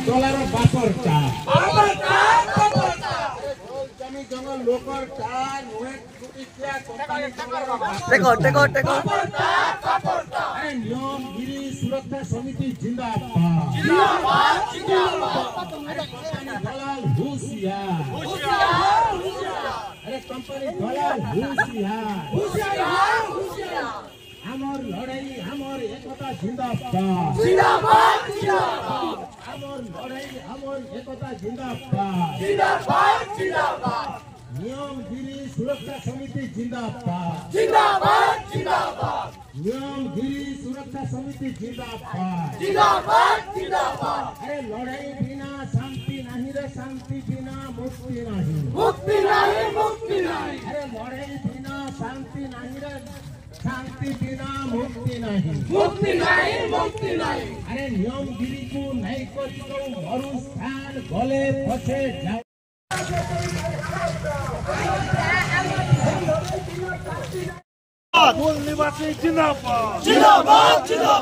Dollar बापरता जमी जंगल लोकर ता नुहे कुटिया कंपनी टेको अरे नियम गिरी सुरक्षा समिति जिंदाबाद दलाल होशियार अरे कंपनी दलाल होशियार हमर लड़ाई हमर एकता जिंदाबाद हमर लड़ाई हमर एकता जिंदाबाद नियम गिरी सुरक्षा समिति जिंदाबाद नियम गिरी सुरक्षा समिति जिंदाबाद अरे लड़ाई बिना शांति नहीं रे शांति बिना मुक्ति नहीं अरे लड़ाई बिना शांति नहीं रे शांति बिना मुक्ति नहीं अरे नियम गिरी को नहीं करी तो मरुस्थान गले पछे जाए मूल निवासी जिंदाबाद चलो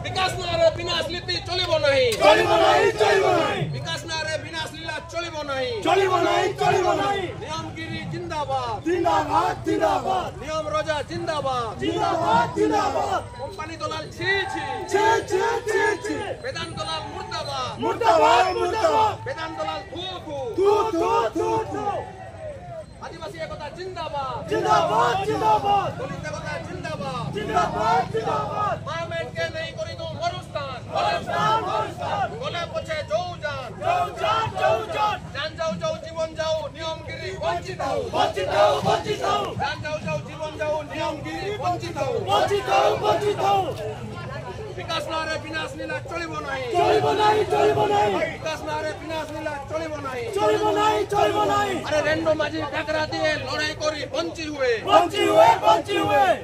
विकास नारे विनाश नीति चलिब नहीं विकास नारे विनाश लीला चलिब नहीं नियम गिरी जिंदाबाद नियम रोजा जिंदाबाद कंपनी दलाल छी वेदांत दलाल मुर्दाबाद वेदांत दलाल थू आदिवासी एकता जिंदाबाद दलित एकता जिंदाबाद मामेट के नहीं करी तो मरुस्थान गले पछे जाऊ जान जाऊ जीवन जाऊ नियम गिरी वंचित हो जान जाऊ जीवन जाऊ नियम गिरी वंचित हो विकास नारे विनाश लीला चलिब नहीं विकास नारे विनाश लीला चलिब नहीं अरे रेंडो माझी डाकरा दिए लड़ाई करी बंची हुए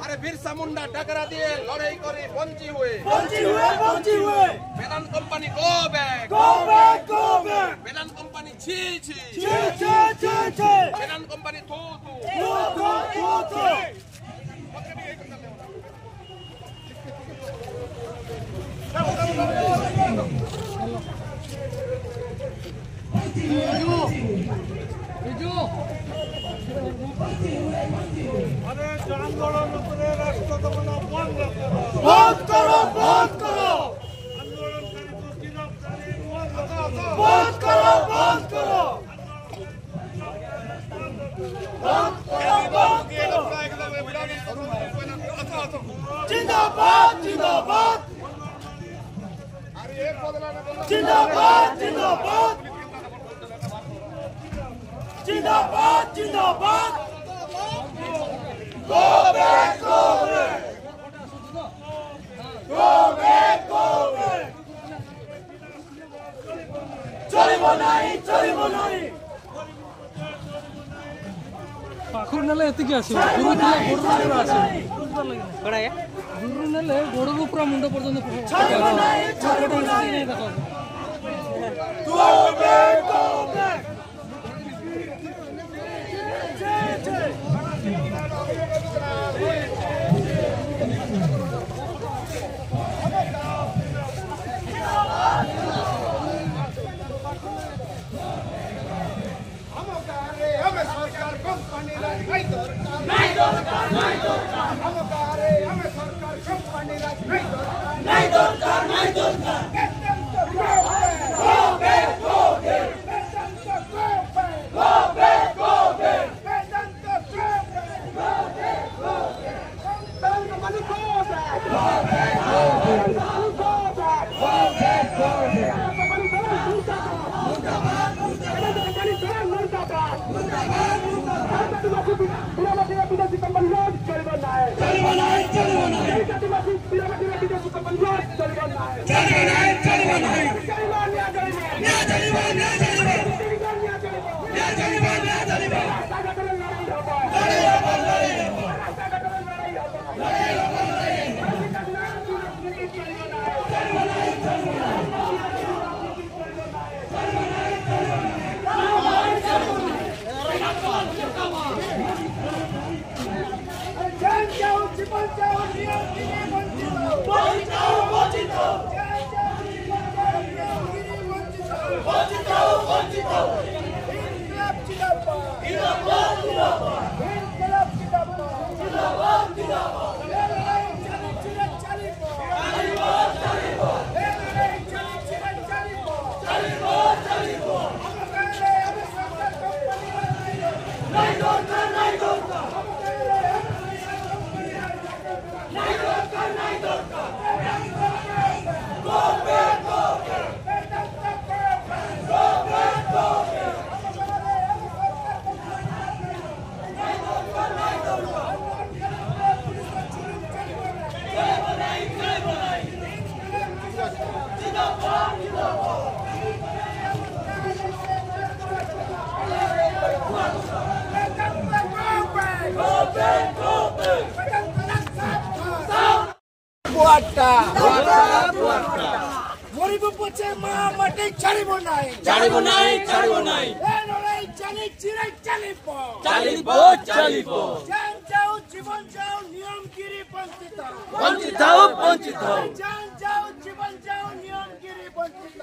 अरे बिरसा मुंडा डाकरा दिए लड़ाई करी बंची हुए वेदांत कंपनी गो बैक वेदांत कंपनी छी वेदांत कंपनी थू अरे आंदोलन राष्ट्र दमन बंद करो आंदोलनकारी बंद करो जिंदाबाद Go back! चलिब नहीं पाखुर नेले एतिक आसीबो गुरु दिले गोड़ आसीबो कड़ा या गुरु नेले गोड़ को पूरा मुंड पर्यंत नहीं গরিব পচে মা মাটি ছাড়িব নাই লড়াই চালিব জান যাও জীবন যাও নিয়মগিরি বঞ্চিত জান যাও জীবন যাও নিয়মগিরি বঞ্চিত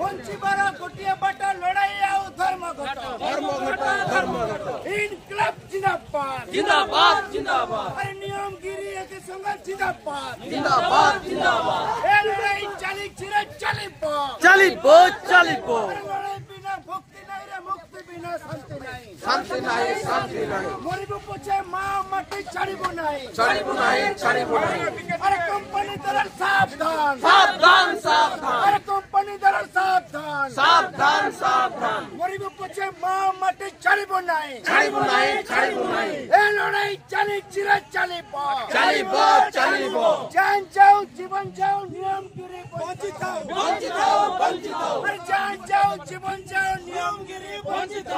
বঞ্চিবার গোটিয়ে বাটা লড়াই আও ধর্মঘট ইনকলাব জিন্দাবাদ আরে নিয়মগিরি একে সঙ্গে জিন্দাবাদ এ লড়াই চালিব লড়াই বিনা ভক্তি নাই রে মুক্তি বিনা শান্তি নাই গরিব পচে মা মাটি ছাড়িব নাই আরে কোম্পানি দ্বারা সাবধান আরে কোম্পানি দ্বারা সাবধান গরিব পচে মা মাটি ছাড়িব নাই এ লড়াই চালিব জান যাও জীবন যাও নিয়মগিরি বঞ্চিত আরে জান যাও জীবন যাও নিয়মগিরি বঞ্চিত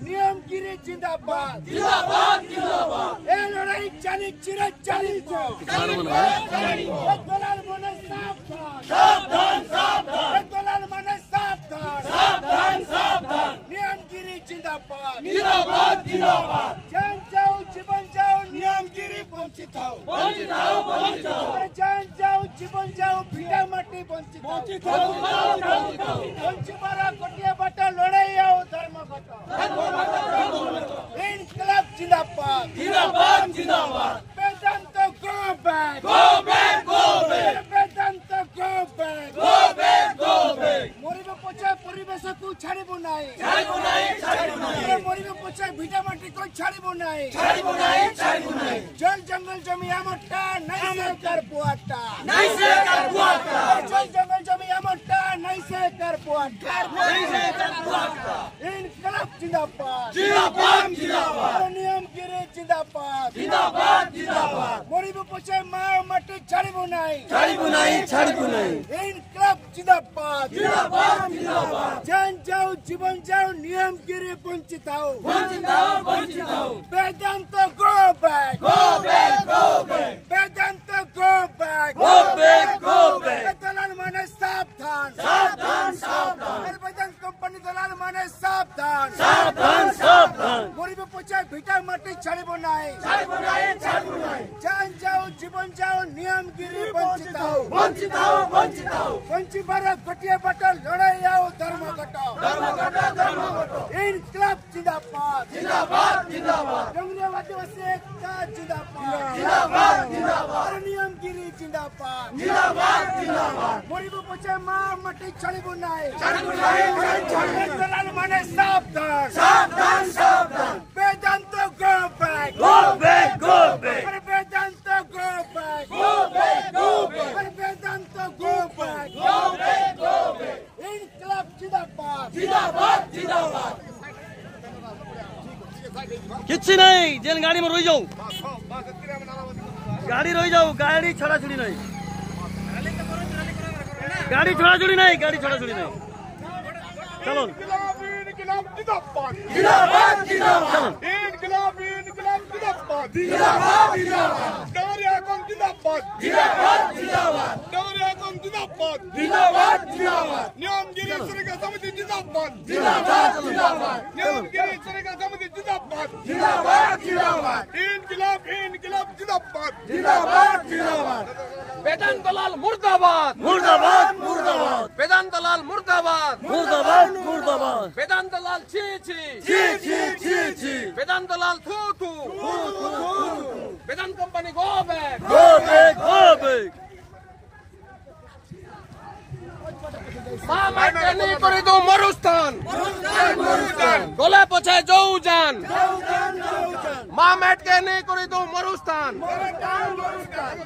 নিয়মগিরি জিন্দাবাদ এ লড়াই চালিব দলাল মনে সাবধান নিয়মগিরি জিন্দাবাদ জান যাও জীবন যাও নিয়মগিরি বঞ্চিত জান যাও জীবন যাও ভিটা মাটি বঞ্চিত বঞ্চিবার গোটিয়ে বাটা লড়াই আও ধর্মঘট ইনকলাব জিন্দাবাদ Vedanta go back Vedanta go back মরিব পচা পরিবেশকু ছাড়িব নাই মরিব পচা ভিটা মাটিকু ছাড়িব নাই জল জঙ্গল জমি আমরটা নাই সে কর পুয়াটা জল জঙ্গল জমি আমরটা নাই সে কর পুয়াটা ইনকলাব জিন্দাবাদ নিয়মগিরি জিন্দাবাদ গরিব পচে মা মাটি ছাড়িব নাই ইনকলাব জিন্দাবাদ জান যাও জীবন যাও নিয়মগিরি বঞ্চিত বেদান্ত গো ব্যাক দলাল মানে সাবধান বেদান্ত কোম্পানি দলাল মানে সাবধান গরিব পচে ভিটা মাটি ছাড়িব নাই জান যাও জীবন যাও নিয়মগিরি বঞ্চিত বঞ্চিবার গোটিয়ে বাটা লড়াই আও ধর্মঘট ইনকলাব জিন্দাবাদ জঙ্গলীয় আদিবাসী একতা জিন্দাবাদ নিয়মগিরি জিন্দাবাদ গরিব পচে মা মাটি ছাড়িব নাই দলাল মানে সাবধান Vedanta go back Vedanta go back Vedanta go back ইনকলাব জিন্দাবাদ किसी नहीं जेल गाड़ी में रोई जाऊं गाड़ी रही जाऊ गाड़ी छड़ा छुड़ी नहीं गाड़ी छड़ा छुड़ी नहीं चलो इनकलाब जिंदाबाद चलो इनकलाब जिंदाबाद डोरिया कौन जिंदाबाद डोरिया कौन जिंदाबाद नियमगिरी सुरक्षा समिति जिंदाबाद नियमगिरी सुरक्षा समिति जिंदाबाद इनकलाब जिंदाबाद वेदांत दलाल मुर्दाबाद वेदांत दलाल मुर्दाबाद वेदांत दलाल छी वेदांत दलाल थू वेदांत कंपनी गो बैक मामाट के नहीं करी दो मरुस्थान गले पछे जौजान मामाट के नहीं करी दो मरुस्थान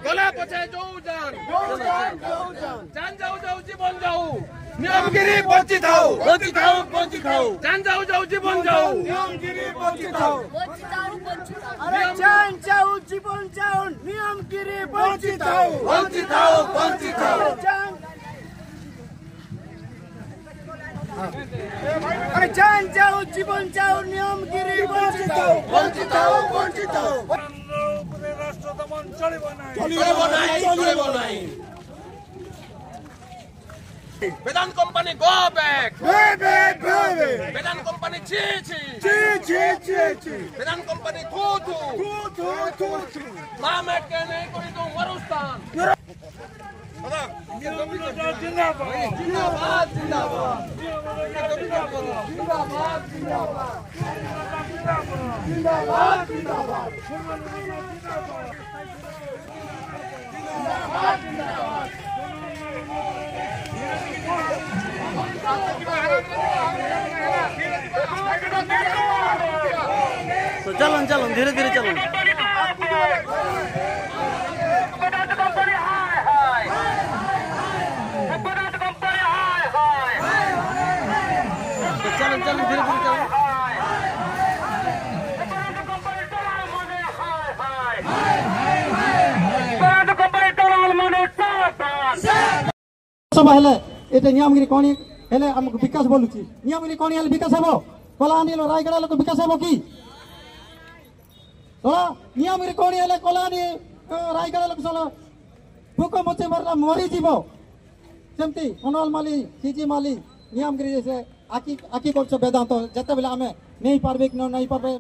गले पछे जौजान जान जाऊ जीवन जाऊ नियमगिरी बंचित हो जान जाऊ जीवन जाऊ नियमगिरी बंचित हो अरे जान जाऊ जीवन जाऊ नियमगिरी बंचित हो अरे जान जाऊ जीवन जाऊ नियमगिरी बंचित हो राष्ट्र दमन चलिब नाही वेदांत कंपनी गो बैक वेदांत कंपनी छी वेदांत कंपनी थू मामेट के नहीं कोई तो मरुस्थान तो चलन धीरे चलन चलन धीरे चलन सब हेले एटे नियमगिरी कोणी हेले हमको विकास बोलुची नियमगिरी कोणी हेले विकास हेबो कलाहांडी लो रायगड़ा लोक विकास हेबो की तोला नियमगिरी कोणी हेले कलाहांडी रायगड़ा लोक सलो भूक मचे मरला मरी जीवो सेमती मनोहर माली सीजी माली नियमगिरी जैसे आकी कोन वेदांत जते बेले हमें नहीं पारबे कि नहीं पारबे